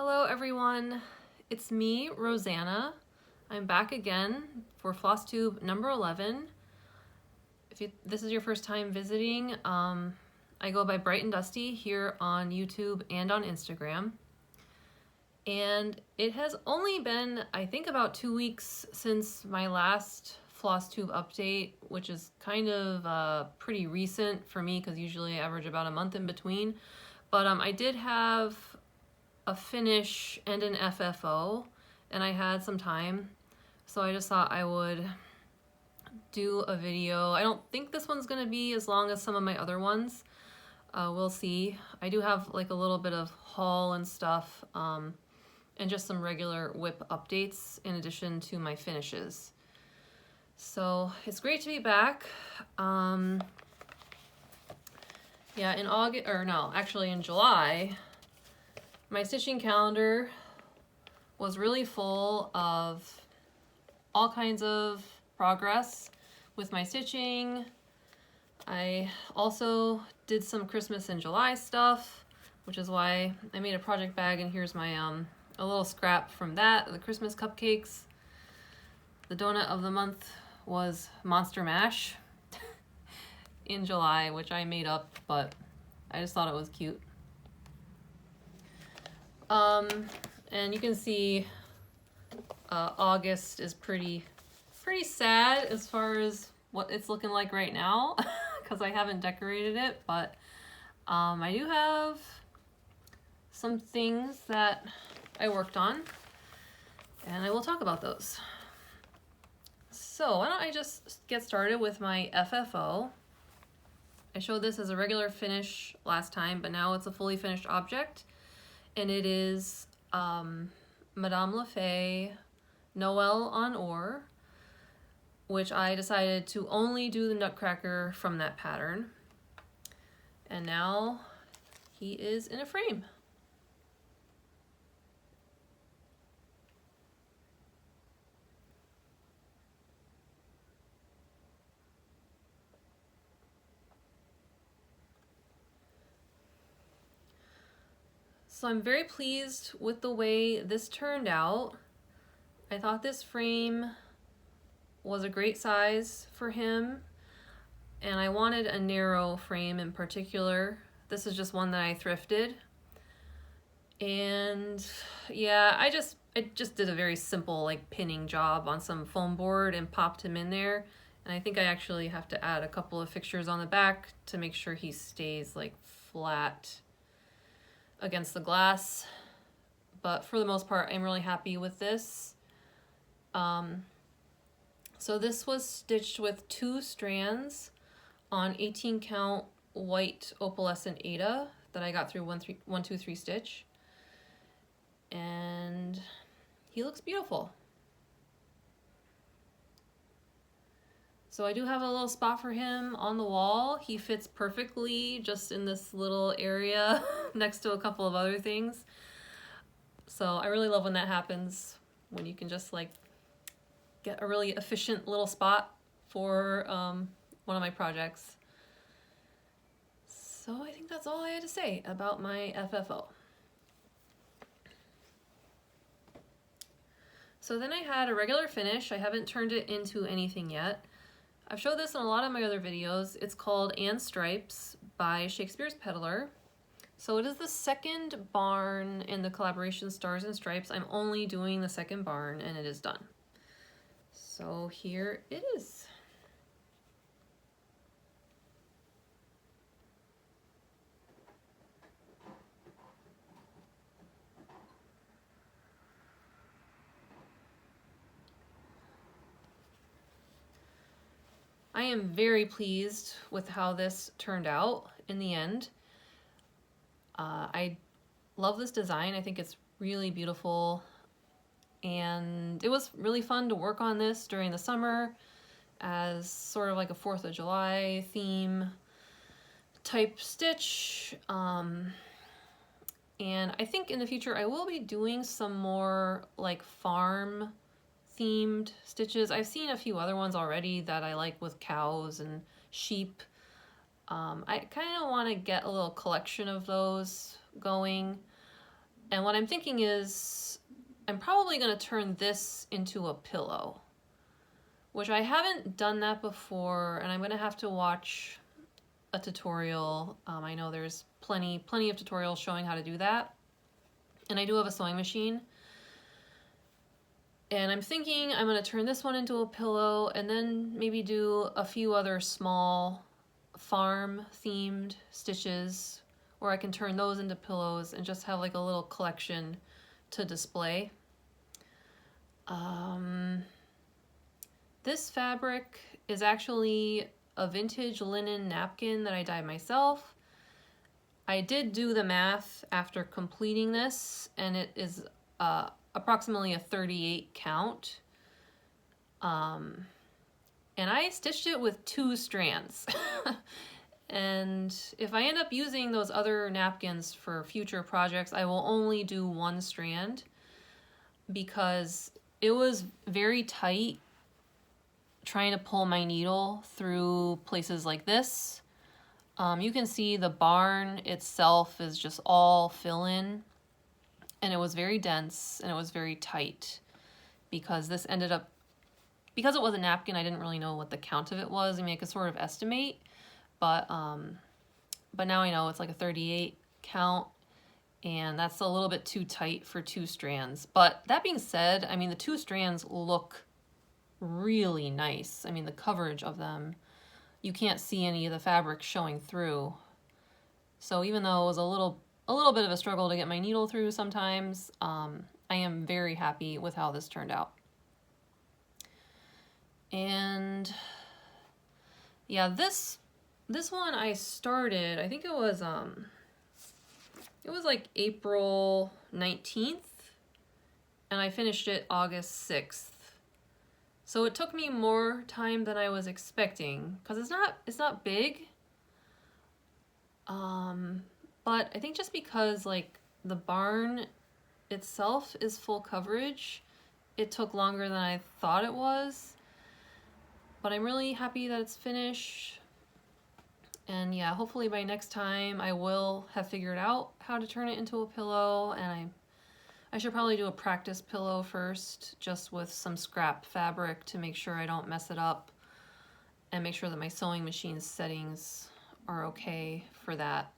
Hello everyone, it's me, Rosanna. I'm back again for Flosstube number 11. If this is your first time visiting, I go by Bright and Dusty here on YouTube and on Instagram. And it has only been, I think, about 2 weeks since my last Flosstube update, which is kind of pretty recent for me because usually I average about a month in between. But I did have a finish and an FFO, and I had some time, so I just thought I would do a video. I don't think this one's gonna be as long as some of my other ones. We'll see. I do have like a little bit of haul and stuff, and just some regular whip updates in addition to my finishes. So it's great to be back. Yeah, in August, or no, actually in July, my stitching calendar was really full of all kinds of progress with my stitching. I also did some Christmas in July stuff, which is why I made a project bag, and here's my a little scrap from that, the Christmas cupcakes. The donut of the month was Monster Mash in July, which I made up, but I just thought it was cute. And you can see August is pretty sad as far as what it's looking like right now because I haven't decorated it, but I do have some things that I worked on, and I will talk about those. So why don't I just get started with my FFO. I showed this as a regular finish last time, but now it's a fully finished object. And it is Madame Lafay Noel on Ore, which I decided to only do the nutcracker from that pattern. And now he is in a frame. So I'm very pleased with the way this turned out. I thought this frame was a great size for him, and I wanted a narrow frame in particular. This is just one that I thrifted. And yeah, I just did a very simple like pinning job on some foam board and popped him in there. And I think I actually have to add a couple of fixtures on the back to make sure he stays like flat against the glass, but for the most part I'm really happy with this. So this was stitched with 2 strands on 18 count white opalescent Aida that I got through 1 2 3 stitch, and he looks beautiful. So I do have a little spot for him on the wall. He fits perfectly just in this little area next to a couple of other things. So I really love when that happens, when you can just like get a really efficient little spot for one of my projects. So I think that's all I had to say about my FFO. So then I had a regular finish. I haven't turned it into anything yet. I've showed this in a lot of my other videos. It's called And Stripes by Shakespeare's Peddler. So it is the second barn in the collaboration Stars and Stripes. I'm only doing the second barn and it is done. So here it is. I am very pleased with how this turned out in the end. I love this design. I think it's really beautiful, and it was really fun to work on this during the summer as sort of like a 4th of July theme type stitch. And I think in the future I will be doing some more like farm themed stitches. I've seen a few other ones already that I like with cows and sheep. I kind of want to get a little collection of those going, And what I'm thinking is I'm probably going to turn this into a pillow, which I haven't done that before, and I'm going to have to watch a tutorial. I know there's plenty of tutorials showing how to do that. And I do have a sewing machine. And I'm thinking I'm going to turn this one into a pillow and then maybe do a few other small farm themed stitches where I can turn those into pillows and just have like a little collection to display. This fabric is actually a vintage linen napkin that I dyed myself. I did do the math after completing this, and it is approximately a 38 count. And I stitched it with 2 strands. And if I end up using those other napkins for future projects, I will only do 1 strand because it was very tight trying to pull my needle through places like this. You can see the barn itself is just all fill-in, and it was very dense and it was very tight because this ended up, because it was a napkin, I didn't really know what the count of it was. I mean, I could sort of estimate, but now I know it's like a 38 count, and that's a little bit too tight for 2 strands. But that being said, I mean, the 2 strands look really nice. I mean, the coverage of them, you can't see any of the fabric showing through. So even though it was a little bit of a struggle to get my needle through sometimes, I am very happy with how this turned out. And yeah, this one I started, I think it was like April 19th, and I finished it August 6th. So it took me more time than I was expecting because it's not big. But I think just because like the barn itself is full coverage, it took longer than I thought it was. But I'm really happy that it's finished. And yeah, hopefully by next time I will have figured out how to turn it into a pillow, and I should probably do a practice pillow first, just with some scrap fabric to make sure I don't mess it up and make sure that my sewing machine settings are okay for that.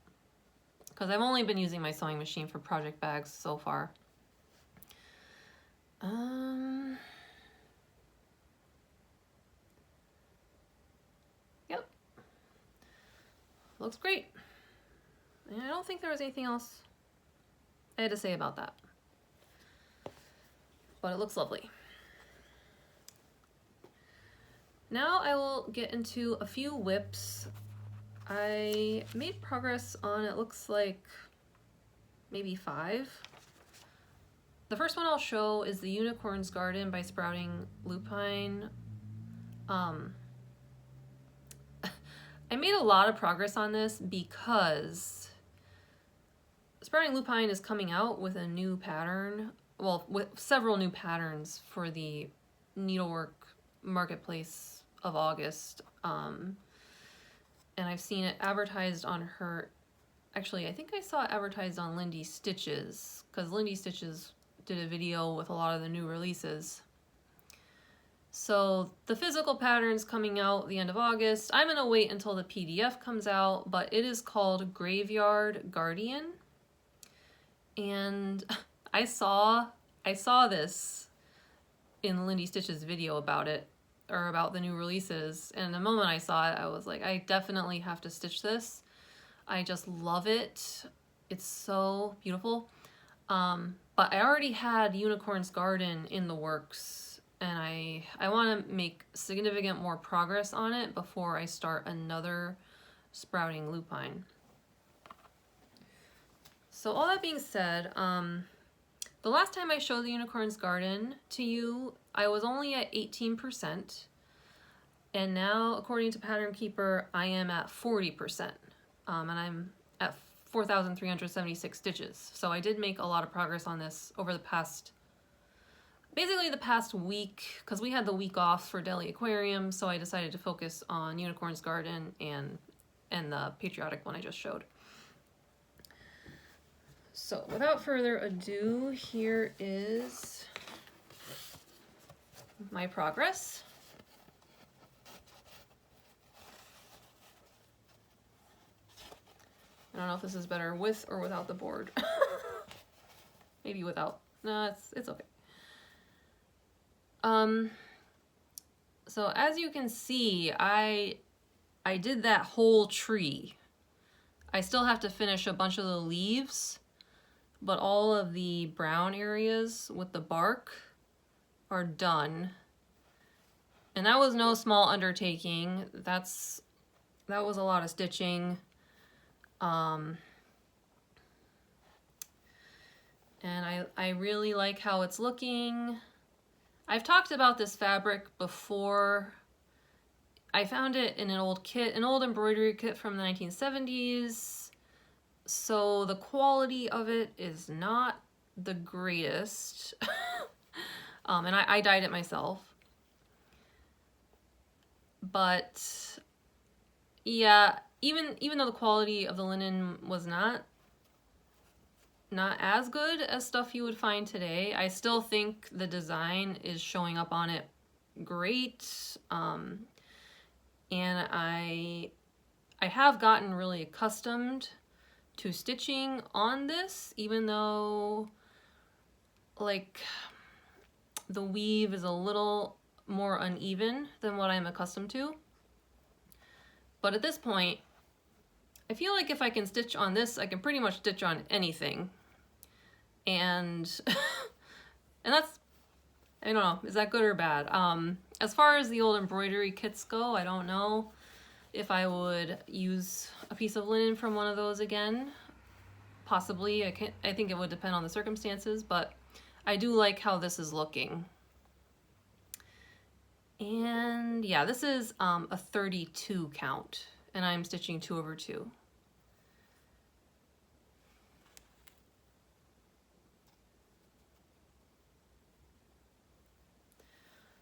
Because I've only been using my sewing machine for project bags so far. Yep. Looks great. And I don't think there was anything else I had to say about that. But it looks lovely. Now I will get into a few whips. I made progress on, it looks like, maybe 5. The first one I'll show is the Unicorn's Garden by Sprouting Lupine. I made a lot of progress on this because Sprouting Lupine is coming out with a new pattern, well, with several new patterns for the Needlework Marketplace of August. And I've seen it advertised on her, actually I think I saw it advertised on Lindy Stitches, because Lindy Stitches did a video with a lot of the new releases. So the physical pattern's coming out the end of August. I'm gonna wait until the PDF comes out, but it is called Graveyard Guardian. And I saw this in Lindy Stitch's video about it, or about the new releases, and the moment I saw it, I was like, I definitely have to stitch this. I just love it. It's so beautiful. But I already had Unicorn's Garden in the works, and I want to make significant more progress on it before I start another Sprouting Lupine. So all that being said, the last time I showed the Unicorn's Garden to you, I was only at 18%, and now, according to Pattern Keeper, I am at 40%, and I'm at 4,376 stitches. So I did make a lot of progress on this over the past, basically the past week, because we had the week off for Delhi Aquarium, so I decided to focus on Unicorn's Garden and the patriotic one I just showed. So without further ado, here is my progress. I don't know if this is better with or without the board. Maybe without. No, it's okay. So as you can see, I did that whole tree. I still have to finish a bunch of the leaves, but all of the brown areas with the bark are done. And that was no small undertaking. That was a lot of stitching. And I really like how it's looking. I've talked about this fabric before. I found it in an old kit, an old embroidery kit from the 1970s. So the quality of it is not the greatest. And I dyed it myself. But yeah, even though the quality of the linen was not as good as stuff you would find today, I still think the design is showing up on it great. And I have gotten really accustomed to stitching on this, even though like the weave is a little more uneven than what I'm accustomed to. But at this point, I feel like if I can stitch on this, I can pretty much stitch on anything. And and that's, I don't know, is that good or bad? As far as the old embroidery kits go, I don't know if I would use a piece of linen from one of those again. Possibly. I think it would depend on the circumstances, but I do like how this is looking. And yeah, this is a 32 count, and I'm stitching 2/2.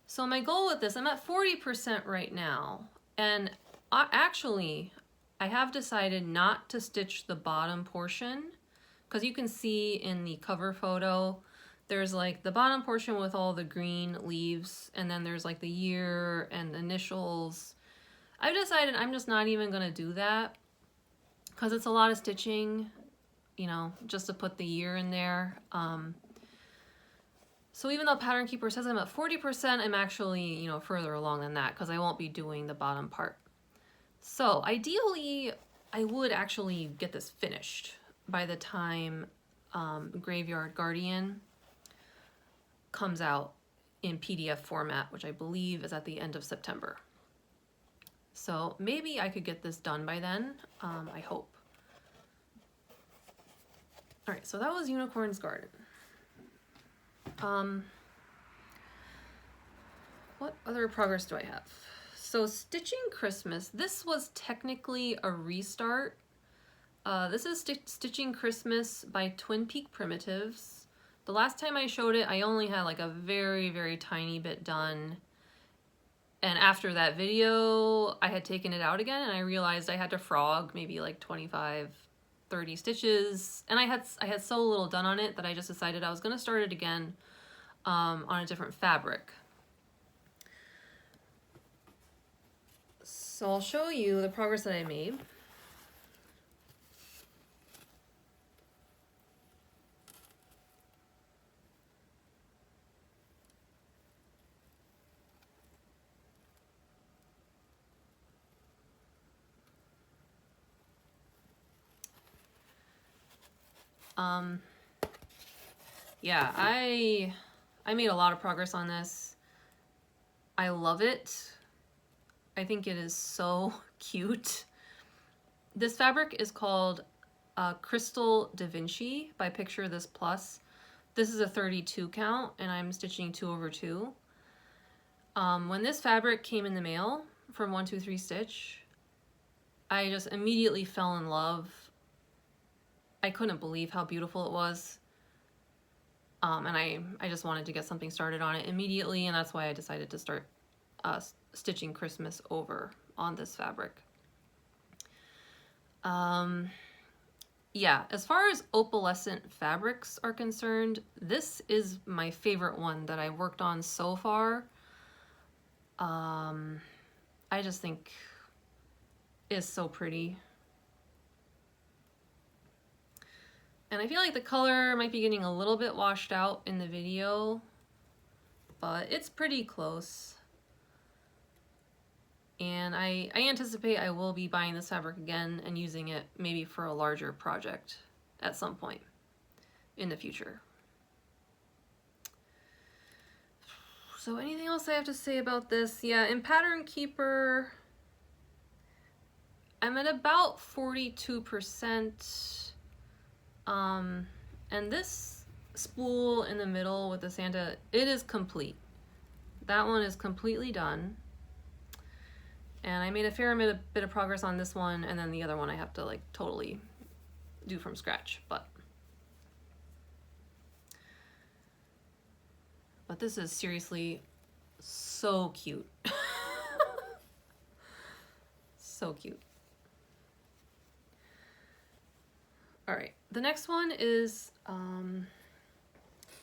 So my goal with this, I'm at 40% right now, and actually I have decided not to stitch the bottom portion, because you can see in the cover photo there's like the bottom portion with all the green leaves, and then there's like the year and initials. I've decided I'm just not even gonna do that because it's a lot of stitching, you know, just to put the year in there. So even though Pattern Keeper says I'm at 40%, I'm actually, you know, further along than that because I won't be doing the bottom part. So ideally, I would actually get this finished by the time Graveyard Guardian comes out in PDF format, which I believe is at the end of September. So maybe I could get this done by then, I hope. All right, so that was Unicorn's Garden. What other progress do I have? So Stitching Christmas, this was technically a restart. This is Stitching Christmas by Twin Peak Primitives. The last time I showed it, I only had like a very, very tiny bit done. And after that video, I had taken it out again and I realized I had to frog maybe like 25, 30 stitches. And I had so little done on it that I just decided I was gonna start it again on a different fabric. So I'll show you the progress that I made. Yeah, I made a lot of progress on this. I love it. I think it is so cute. This fabric is called Crystal Da Vinci by Picture This Plus. This is a 32 count and I'm stitching 2/2. When this fabric came in the mail from 123 Stitch, I just immediately fell in love. I couldn't believe how beautiful it was. And I just wanted to get something started on it immediately, and that's why I decided to start stitching Christmas over on this fabric. yeah, as far as opalescent fabrics are concerned, this is my favorite one that I've worked on so far. I just think it's so pretty. And I feel like the color might be getting a little bit washed out in the video, but it's pretty close. And I anticipate I will be buying this fabric again and using it maybe for a larger project at some point in the future. So anything else I have to say about this? Yeah, in Pattern Keeper, I'm at about 42%. And this spool in the middle with the Santa, it is complete. That one is completely done. And I made a fair bit of progress on this one, and then the other one I have to like totally do from scratch, but this is seriously so cute. So cute. All right, the next one is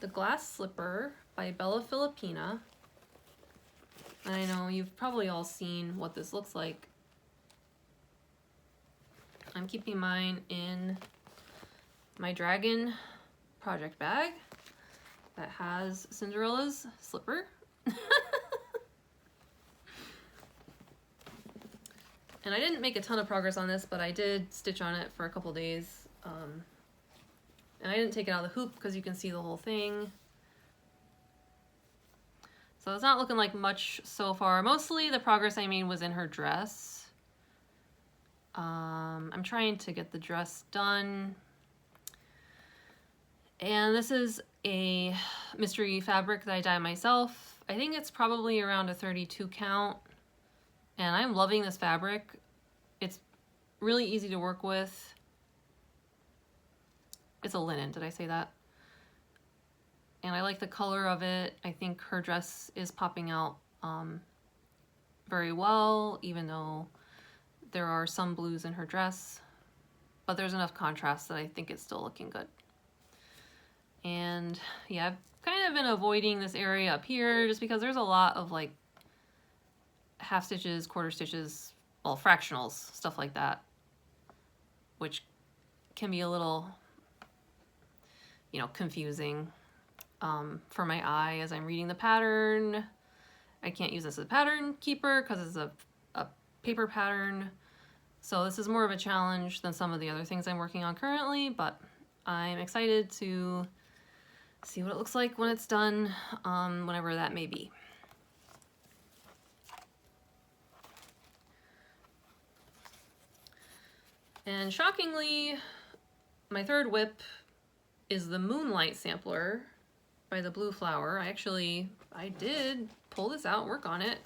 The Glass Slipper by Bella Filipina. And I know you've probably all seen what this looks like. I'm keeping mine in my dragon project bag that has Cinderella's slipper. And I didn't make a ton of progress on this, but I did stitch on it for a couple days. And I didn't take it out of the hoop because you can see the whole thing. So it's not looking like much so far. Mostly the progress I made was in her dress. I'm trying to get the dress done. And this is a mystery fabric that I dye myself. I think it's probably around a 32 count. And I'm loving this fabric. It's really easy to work with. It's a linen, did I say that? And I like the color of it. I think her dress is popping out very well, even though there are some blues in her dress. But there's enough contrast that I think it's still looking good. And yeah, I've kind of been avoiding this area up here just because there's a lot of like half stitches, quarter stitches, well, fractionals, stuff like that, which can be a little, you know, confusing for my eye as I'm reading the pattern. I can't use this as a pattern keeper because it's a paper pattern. So this is more of a challenge than some of the other things I'm working on currently, but I'm excited to see what it looks like when it's done, whenever that may be. And shockingly, my third whip is the Moonlight Sampler by the Blue Flower. I did pull this out and work on it.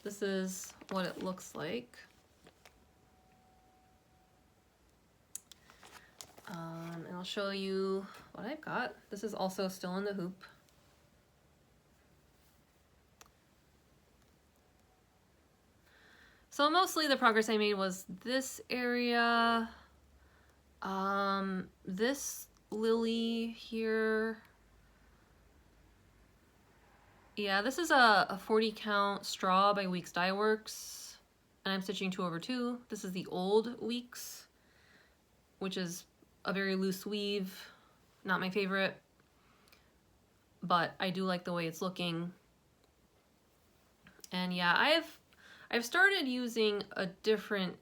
This is what it looks like. And I'll show you what I've got. This is also still in the hoop. So mostly the progress I made was this area, this lily here. Yeah, this is a 40 count straw by Weeks Dye Works, and I'm stitching 2/2. This is the old Weeks, which is a very loose weave, not my favorite, but I do like the way it's looking. And yeah, I've started using a different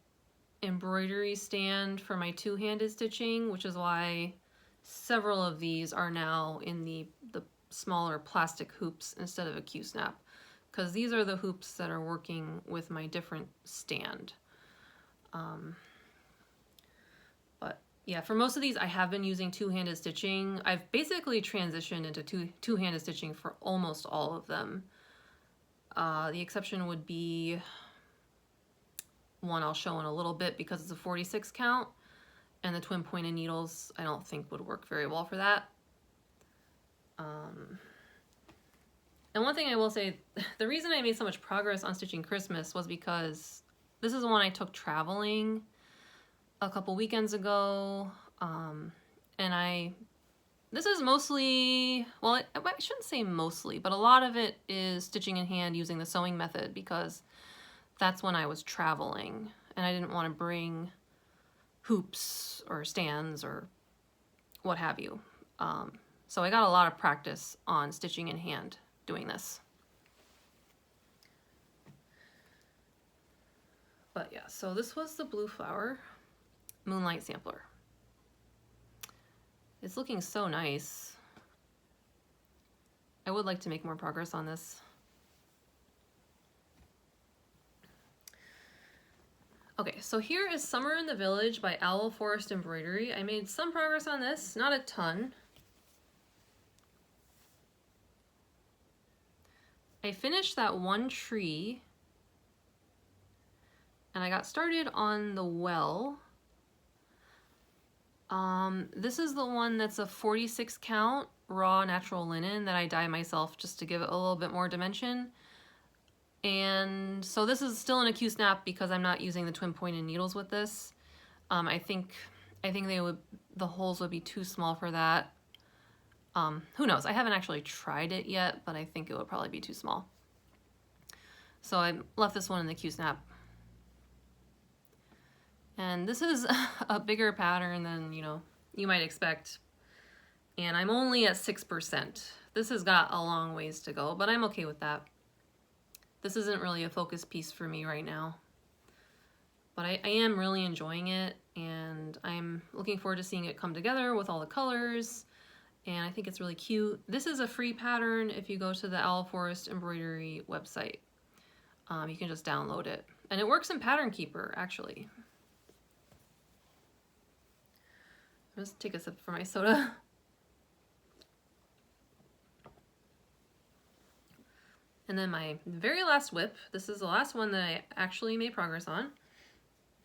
embroidery stand for my two-handed stitching, which is why several of these are now in the smaller plastic hoops instead of a Q-snap, because these are the hoops that are working with my different stand. But yeah, for most of these I have been using two-handed stitching. I've basically transitioned into two-handed stitching for almost all of them. The exception would be one I'll show in a little bit because it's a 46 count, and the twin pointed needles I don't think would work very well for that. And one thing I will say, the reason I made so much progress on stitching Christmas was because this is the one I took traveling. a couple weekends ago, and this is mostly, well, I shouldn't say mostly, but a lot of it is stitching in hand using the sewing method because that's when I was traveling and I didn't want to bring hoops or stands or what have you. So I got a lot of practice on stitching in hand doing this. But yeah, so this was the blue flower Moonlight Sampler. It's looking so nice. I would like to make more progress on this. Okay, so here is Summer in the Village by Owl Forest Embroidery. I made some progress on this, not a ton. I finished that one tree and I got started on the well. This is the one that's a 46 count raw natural linen that I dye myself just to give it a little bit more dimension. And so this is still in a Q-snap because I'm not using the twin pointed needles with this. I think the holes would be too small for that. Who knows? I haven't actually tried it yet, but I think it would probably be too small. So I left this one in the Q-snap. And this is a bigger pattern than, you might expect. And I'm only at 6%. This has got a long ways to go, but I'm okay with that. This isn't really a focus piece for me right now. But I am really enjoying it, and I'm looking forward to seeing it come together with all the colors. And I think it's really cute. This is a free pattern if you go to the Owl Forest Embroidery website. You can just download it. And it works in Pattern Keeper, actually. Let's take a sip for my soda. And then my very last whip, this is the last one that I actually made progress on,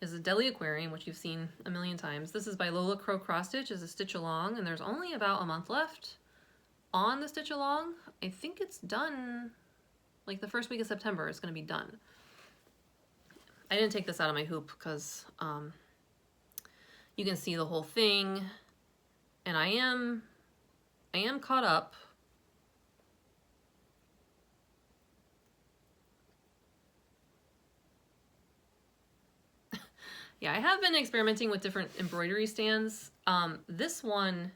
is a Deli Aquarium, which you've seen a million times. This is by Lola Crow Cross Stitch, is a stitch along, and there's only about a month left on the stitch along. I think it's done, like the first week of September, it's gonna be done. I didn't take this out of my hoop because you can see the whole thing, and I am caught up. Yeah, I have been experimenting with different embroidery stands. This one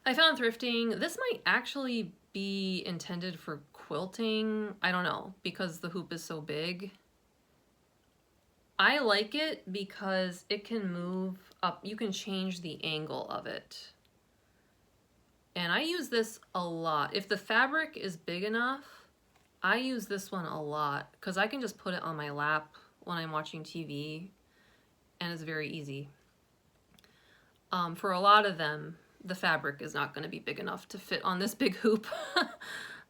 I found thrifting. This might actually be intended for quilting. I don't know, because the hoop is so big. I like it because it can move up. You can change the angle of it. And I use this a lot. If the fabric is big enough, I use this one a lot because I can just put it on my lap when I'm watching TV, and it's very easy. For a lot of them, the fabric is not going to be big enough to fit on this big hoop.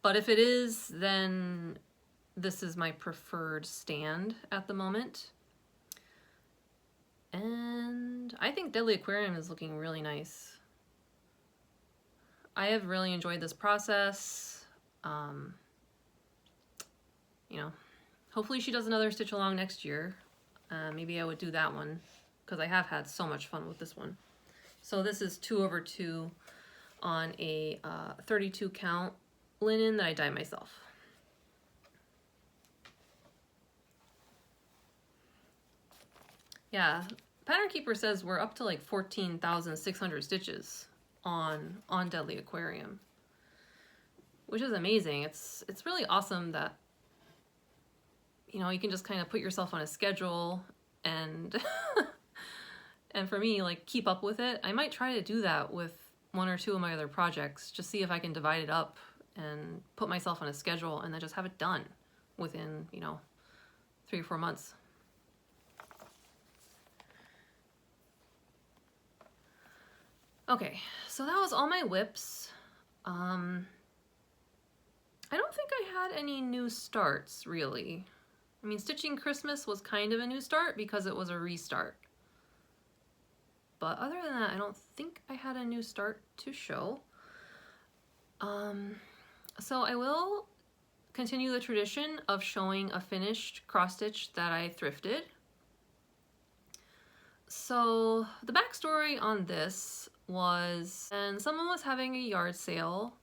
But if it is, then this is my preferred stand at the moment. And I think Deadly Aquarium is looking really nice. I have really enjoyed this process. Hopefully she does another stitch along next year. Maybe I would do that one because I have had so much fun with this one. So this is 2/2 on a 32 count linen that I dye myself. Yeah, Pattern Keeper says we're up to like 14,600 stitches on Deadly Aquarium, which is amazing. It's really awesome that you can just kind of put yourself on a schedule and and for me, like, keep up with it. I might try to do that with 1 or 2 of my other projects, just see if I can divide it up and put myself on a schedule and then just have it done within 3 or 4 months. Okay, so that was all my whips. I don't think I had any new starts, really. I mean, Stitching Christmas was kind of a new start because it was a restart. But other than that, I don't think I had a new start to show. So I will continue the tradition of showing a finished cross stitch that I thrifted. So the backstory on this was, and someone was having a yard sale,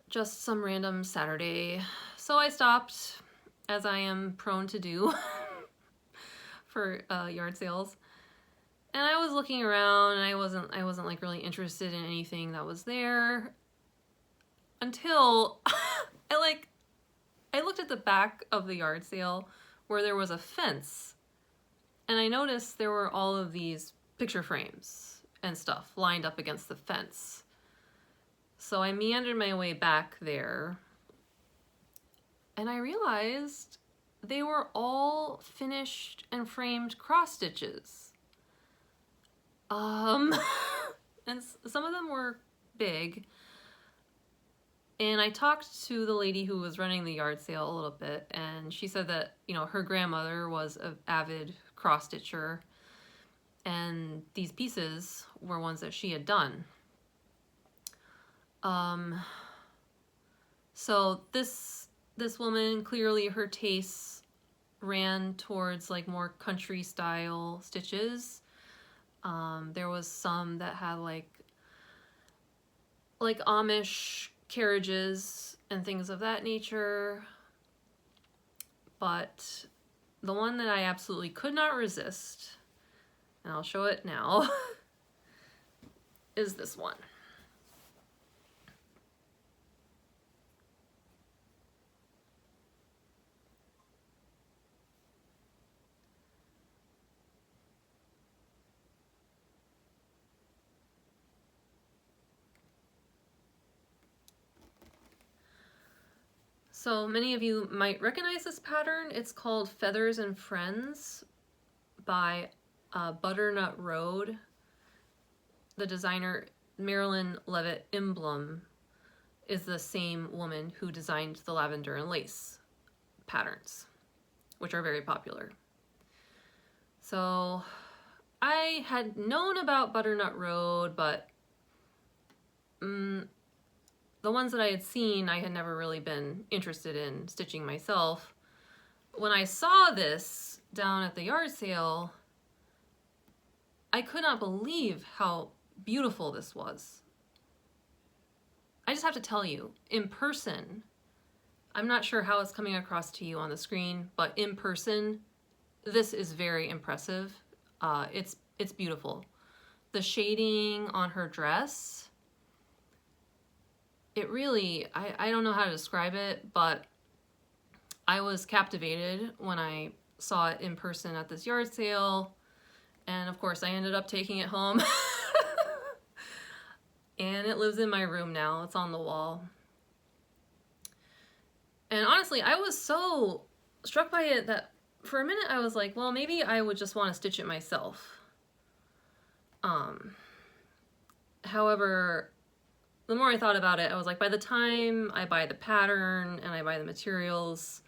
just some random Saturday. So I stopped, as I am prone to do for yard sales. And I was looking around, and I wasn't like really interested in anything that was there until I looked at the back of the yard sale where there was a fence, and I noticed there were all of these picture frames and stuff lined up against the fence. So I meandered my way back there, and I realized they were all finished and framed cross stitches. And some of them were big. And I talked to the lady who was running the yard sale a little bit, and she said that, you know, her grandmother was an avid cross stitcher, and these pieces were ones that she had done. So this woman, clearly her tastes ran towards like more country style stitches. There was some that had like Amish carriages and things of that nature. But the one that I absolutely could not resist, and I'll show it now, is this one. So many of you might recognize this pattern. It's called Feathers and Friends by Butternut Road. The designer Marilyn Levitt Imblum is the same woman who designed the lavender and lace patterns, which are very popular. So I had known about Butternut Road, but the ones that I had seen, I had never really been interested in stitching myself. When I saw this down at the yard sale, I could not believe how beautiful this was. I just have to tell you, in person, I'm not sure how it's coming across to you on the screen, but in person, this is very impressive. It's beautiful. The shading on her dress, it really, I don't know how to describe it, but I was captivated when I saw it in person at this yard sale. And of course I ended up taking it home. And it lives in my room now. It's on the wall. And honestly, I was so struck by it that for a minute I was like, well, maybe I would just want to stitch it myself. However, the more I thought about it, I was like, by the time I buy the pattern and I buy the materials,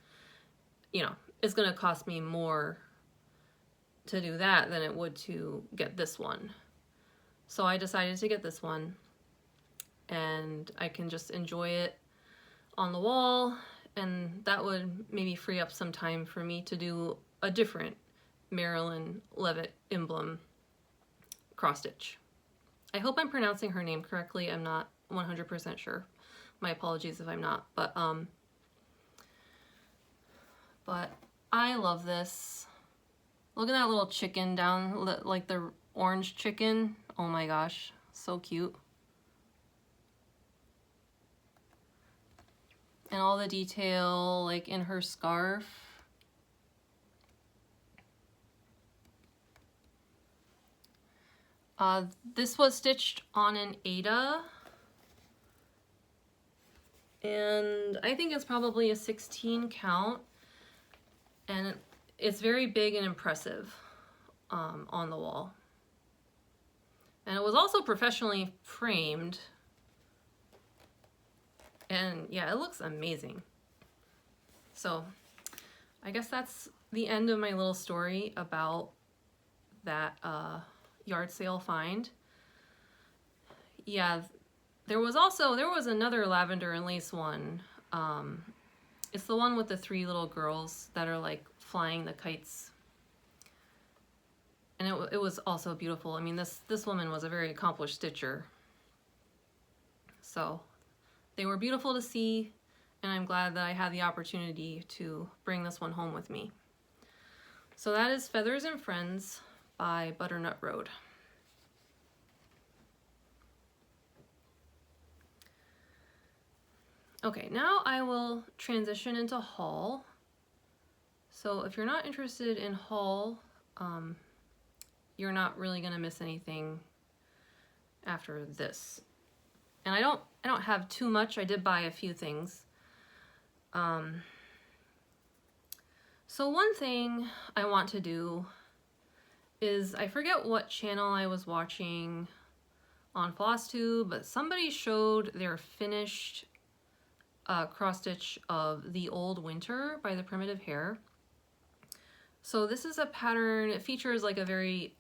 you know, it's going to cost me more to do that than it would to get this one. So I decided to get this one, and I can just enjoy it on the wall, and that would maybe free up some time for me to do a different Marilyn Levitt Imblum cross stitch. I hope I'm pronouncing her name correctly. I'm not 100% sure. My apologies if I'm not, but I love this. Look at that little chicken down, like the orange chicken. Oh my gosh, so cute. And all the detail like in her scarf. This was stitched on an Ada, and I think it's probably a 16 count, and it's very big and impressive on the wall. And it was also professionally framed, and yeah, it looks amazing. So I guess that's the end of my little story about that yard sale find. Yeah, there was another lavender and lace one. It's the one with the 3 little girls that are like flying the kites. And it was also beautiful. I mean, this woman was a very accomplished stitcher. So they were beautiful to see, and I'm glad that I had the opportunity to bring this one home with me. So that is Feathers and Friends by Butternut Road. Okay, now I will transition into haul. So if you're not interested in haul, you're not really gonna miss anything after this. And I don't have too much. I did buy a few things. So one thing I want to do is, I forget what channel I was watching on Flosstube, but somebody showed their finished cross stitch of The Old Winter by the Primitive Hare. So this is a pattern. It features like a very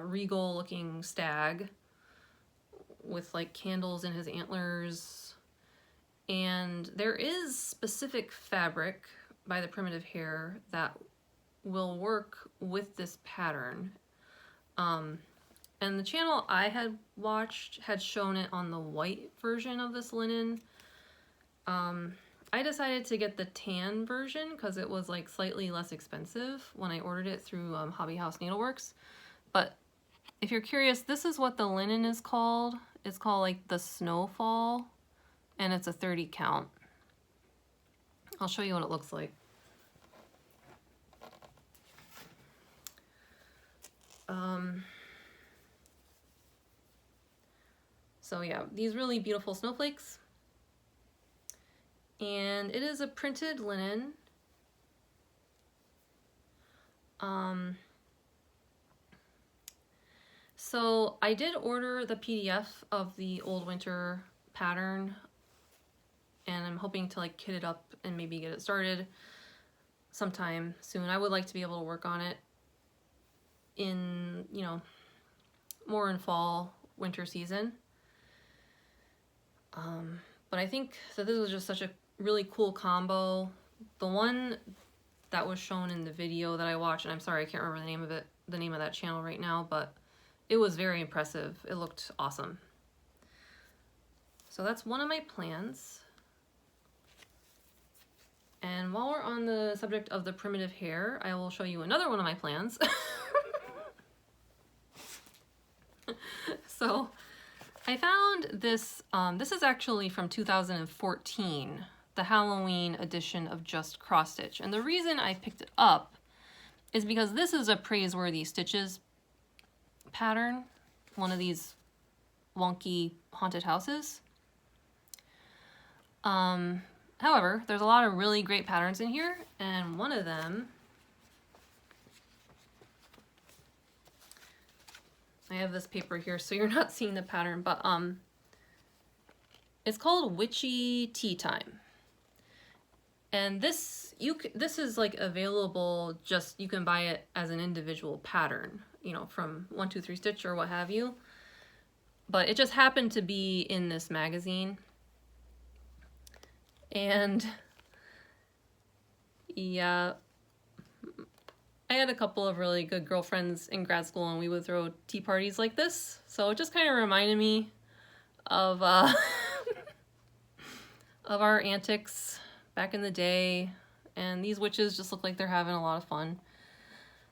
regal looking stag with like candles in his antlers, and there is specific fabric by the Primitive Hare that will work with this pattern. And the channel I had watched had shown it on the white version of this linen. I decided to get the tan version because it was like slightly less expensive when I ordered it through Hobby House Needleworks. But if you're curious, this is what the linen is called. It's called like the Snowfall, and it's a 30 count. I'll show you what it looks like. So yeah, these really beautiful snowflakes. And it is a printed linen. So I did order the PDF of the Old Winter pattern, and I'm hoping to like kit it up and maybe get it started sometime soon. I would like to be able to work on it in, you know, more in fall, winter season. But I think that this was just such a really cool combo. The one that was shown in the video that I watched, and I'm sorry I can't remember the name of that channel right now, but it was very impressive. It looked awesome. So that's one of my plans. And while we're on the subject of the Primitive Hare, I will show you another one of my plans. So I found this, this is actually from 2014, the Halloween edition of Just Cross Stitch. And the reason I picked it up is because this is a Praiseworthy Stitches pattern, one of these wonky haunted houses. However, there's a lot of really great patterns in here, and one of them, I have this paper here so you're not seeing the pattern, but it's called Witchy Tea Time. And this is like available, just you can buy it as an individual pattern, you know, from 1-2-3 Stitch or what have you. But it just happened to be in this magazine. And yeah, I had a couple of really good girlfriends in grad school, and we would throw tea parties like this. So it just kind of reminded me of of our antics back in the day. And these witches just look like they're having a lot of fun.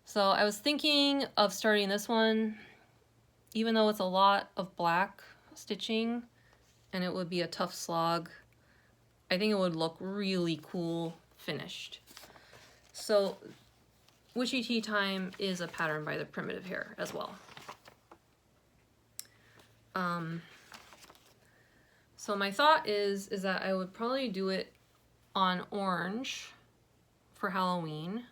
So I was thinking of starting this one, even though it's a lot of black stitching and it would be a tough slog. I think it would look really cool finished. So Witchy Tea Time is a pattern by the Primitive Hare as well. So my thought is that I would probably do it on orange for Halloween.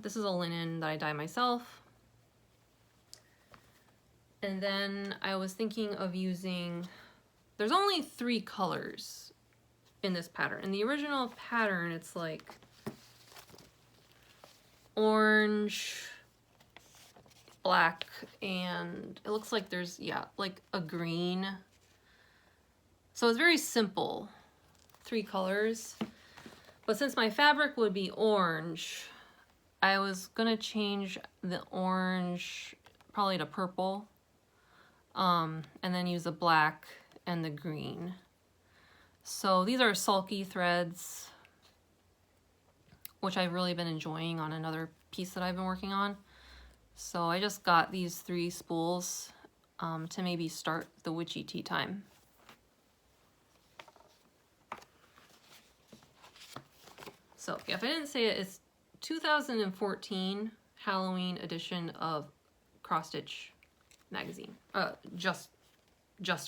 This is a linen that I dye myself. And then I was thinking of using, there's only 3 colors in this pattern. In the original pattern, it's like orange, black, and it looks like there's, yeah, like a green. So it's very simple, 3 colors. But since my fabric would be orange, I was gonna change the orange probably to purple, and then use the black and the green. So these are sulky threads, which I've really been enjoying on another piece that I've been working on. So I just got these 3 spools to maybe start the Witchy tea time. So if I didn't say it, it's 2014 Halloween edition of Cross Stitch magazine. Just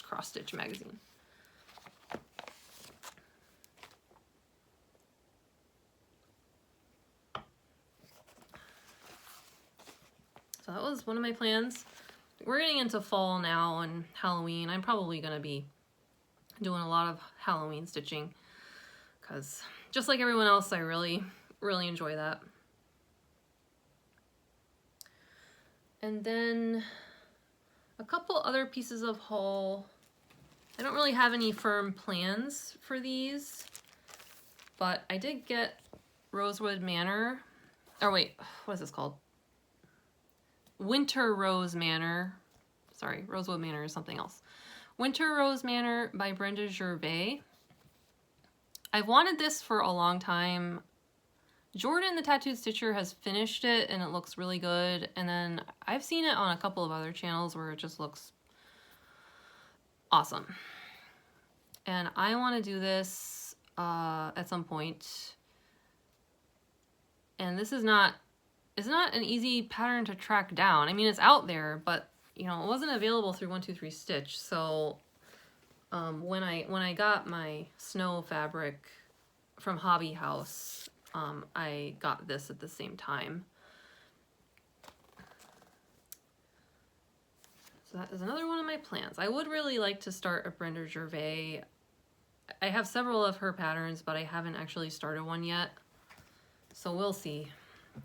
Cross Stitch magazine. So that was one of my plans. We're getting into fall now and Halloween. I'm probably gonna be doing a lot of Halloween stitching because just like everyone else, I really enjoy that. And then a couple other pieces of haul. I don't really have any firm plans for these, but I did get Rosewood Manor, or wait, what is this called? Winter Rose Manor. Sorry, Rosewood Manor is something else. Winter Rose Manor by Brenda Gervais. I've wanted this for a long time. Jordan, the Tattooed Stitcher, has finished it and it looks really good. And then I've seen it on a couple of other channels where it just looks awesome. And I want to do this at some point. And this is not, it's not an easy pattern to track down. I mean, it's out there, but you know, it wasn't available through 123 Stitch. So when I got my snow fabric from Hobby House, I got this at the same time. So that is another one of my plans. I would really like to start a Brenda Gervais. I have several of her patterns, but I haven't actually started one yet. So we'll see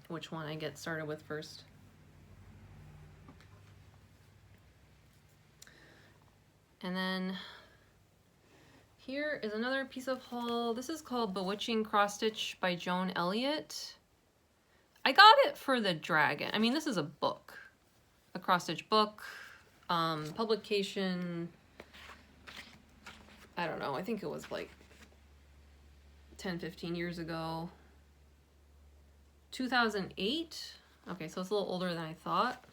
which one I get started with first. And then here is another piece of haul. This is called Bewitching Cross Stitch by Joan Elliott. I got it for the dragon. I mean, this is a book, a cross stitch book, publication. I don't know. I think it was like 10, 15 years ago. 2008. Okay, so it's a little older than I thought.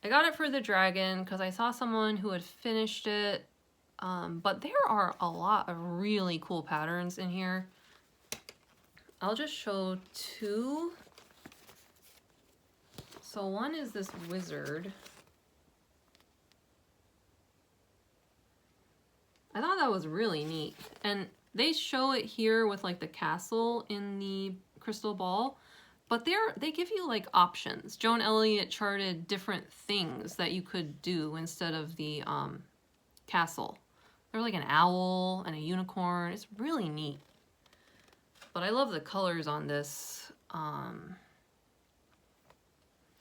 I got it for the dragon because I saw someone who had finished it, but there are a lot of really cool patterns in here. I'll just show 2. So one is this wizard. I thought that was really neat. And they show it here with like the castle in the crystal ball. But they give you like options. Joan Elliott charted different things that you could do instead of the castle. They're like an owl and a unicorn. It's really neat. But I love the colors on this. I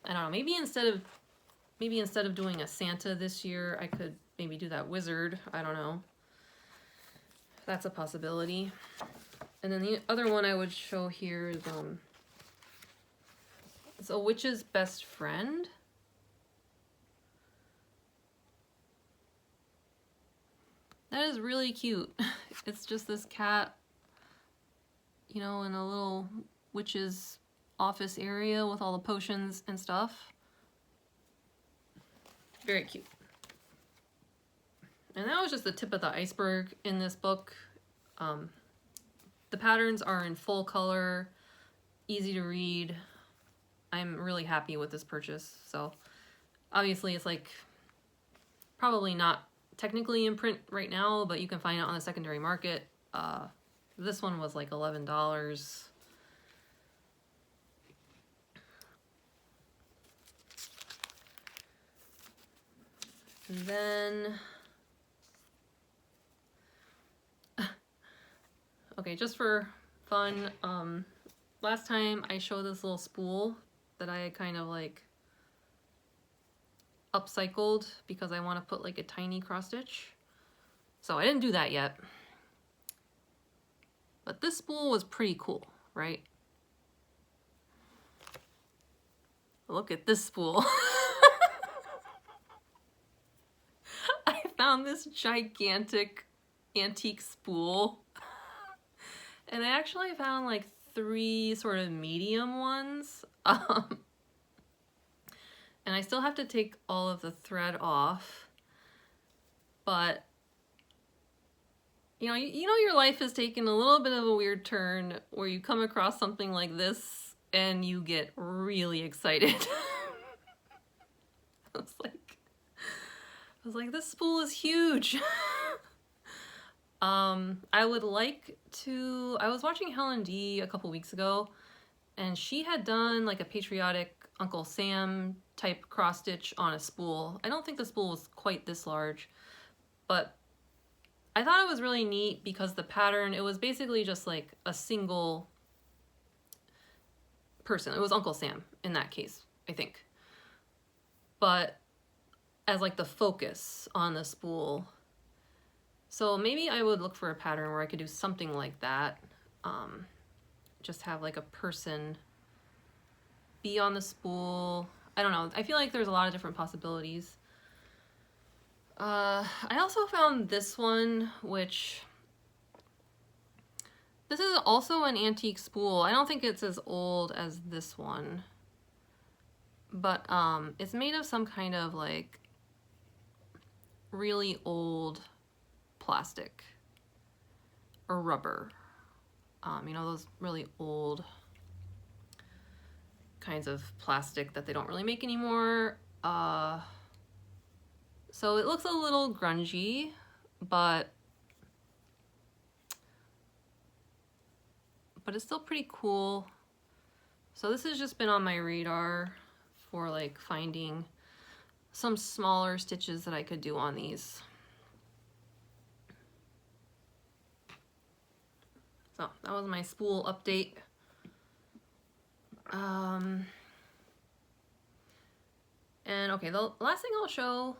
don't know. Maybe instead of doing a Santa this year, I could maybe do that wizard. I don't know. That's a possibility. And then the other one I would show here is it's a witch's best friend. That is really cute. It's just this cat, you know, in a little witch's office area with all the potions and stuff. Very cute. And that was just the tip of the iceberg in this book. The patterns are in full color, easy to read. I'm really happy with this purchase. So obviously it's like probably not technically in print right now, but you can find it on the secondary market. This one was like $11. And then, okay, just for fun, last time I showed this little spool that I had kind of like upcycled because I want to put like a tiny cross stitch. So I didn't do that yet. But this spool was pretty cool, right? Look at this spool. I found this gigantic antique spool. And I actually found like 3 sort of medium ones. And I still have to take all of the thread off. But you know your life is taking a little bit of a weird turn where you come across something like this and you get really excited. I was like, this spool is huge. I would like to, I was watching Helen D a couple weeks ago, and she had done like a patriotic Uncle Sam type cross stitch on a spool. I don't think the spool was quite this large, but I thought it was really neat because the pattern, it was basically just like a single person. It was Uncle Sam in that case, I think. But as like the focus on the spool. So maybe I would look for a pattern where I could do something like that. Just have like a person be on the spool. I don't know. I feel like there's a lot of different possibilities. I also found this one, which this is also an antique spool. I don't think it's as old as this one, but it's made of some kind of like really old plastic or rubber. You know, those really old kinds of plastic that they don't really make anymore. So it looks a little grungy, but it's still pretty cool. So this has just been on my radar for like finding some smaller stitches that I could do on these. So that was my spool update. And okay, the last thing I'll show,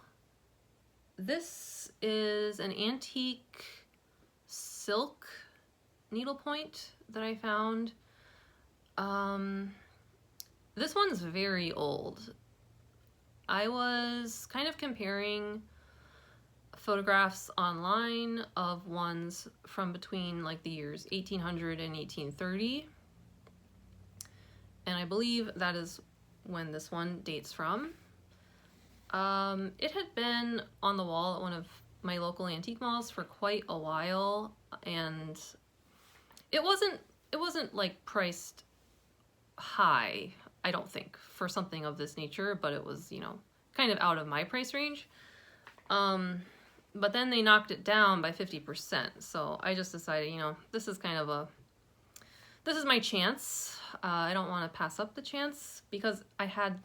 this is an antique silk needlepoint that I found. This one's very old. I was kind of comparing photographs online of ones from between like the years 1800 and 1830. And I believe that is when this one dates from. It had been on the wall at one of my local antique malls for quite a while, and it wasn't like priced high, I don't think, for something of this nature, but it was, you know, kind of out of my price range. But then they knocked it down by 50%. So I just decided, you know, this is my chance. I don't want to pass up the chance because I had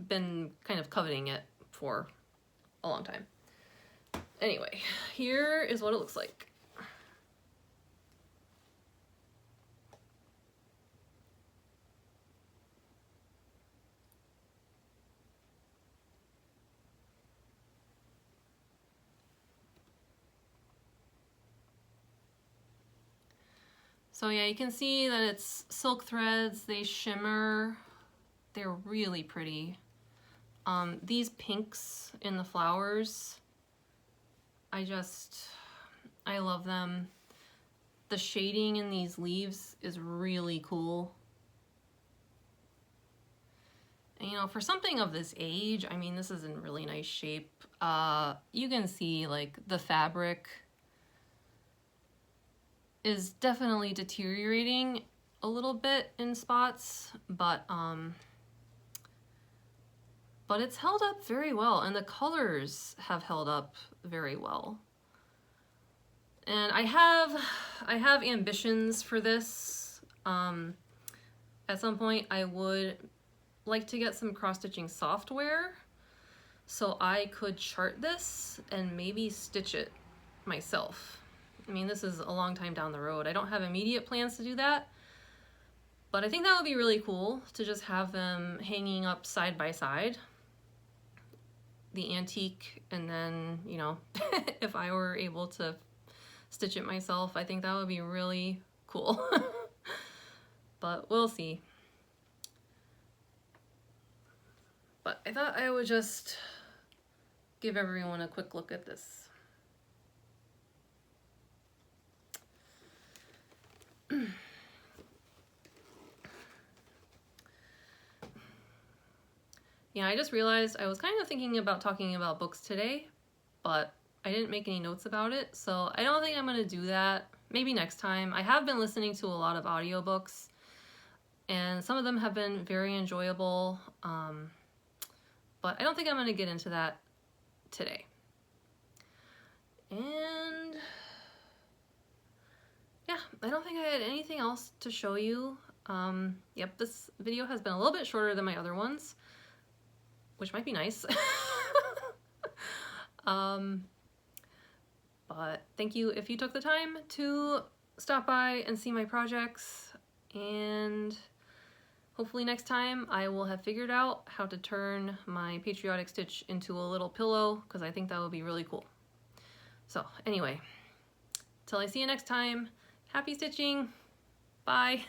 been kind of coveting it for a long time. Anyway, here is what it looks like. So yeah, you can see that it's silk threads, they shimmer, they're really pretty. These pinks in the flowers, I love them. The shading in these leaves is really cool. And, you know, for something of this age, I mean, this is in really nice shape. You can see like the fabric is definitely deteriorating a little bit in spots, but it's held up very well, and the colors have held up very well. And I have ambitions for this. At some point I would like to get some cross-stitching software so I could chart this and maybe stitch it myself. I mean, this is a long time down the road. I don't have immediate plans to do that, but I think that would be really cool to just have them hanging up side by side. The antique, and then, you know, if I were able to stitch it myself, I think that would be really cool. But we'll see. But I thought I would just give everyone a quick look at this. Yeah, I just realized I was kind of thinking about talking about books today, but I didn't make any notes about it, so I don't think I'm going to do that. Maybe next time. I have been listening to a lot of audiobooks, and some of them have been very enjoyable, but I don't think I'm going to get into that today. And yeah, I don't think I had anything else to show you. Yep, this video has been a little bit shorter than my other ones, which might be nice. But thank you if you took the time to stop by and see my projects, and hopefully next time I will have figured out how to turn my patriotic stitch into a little pillow, because I think that would be really cool. So anyway, till I see you next time, happy stitching, bye!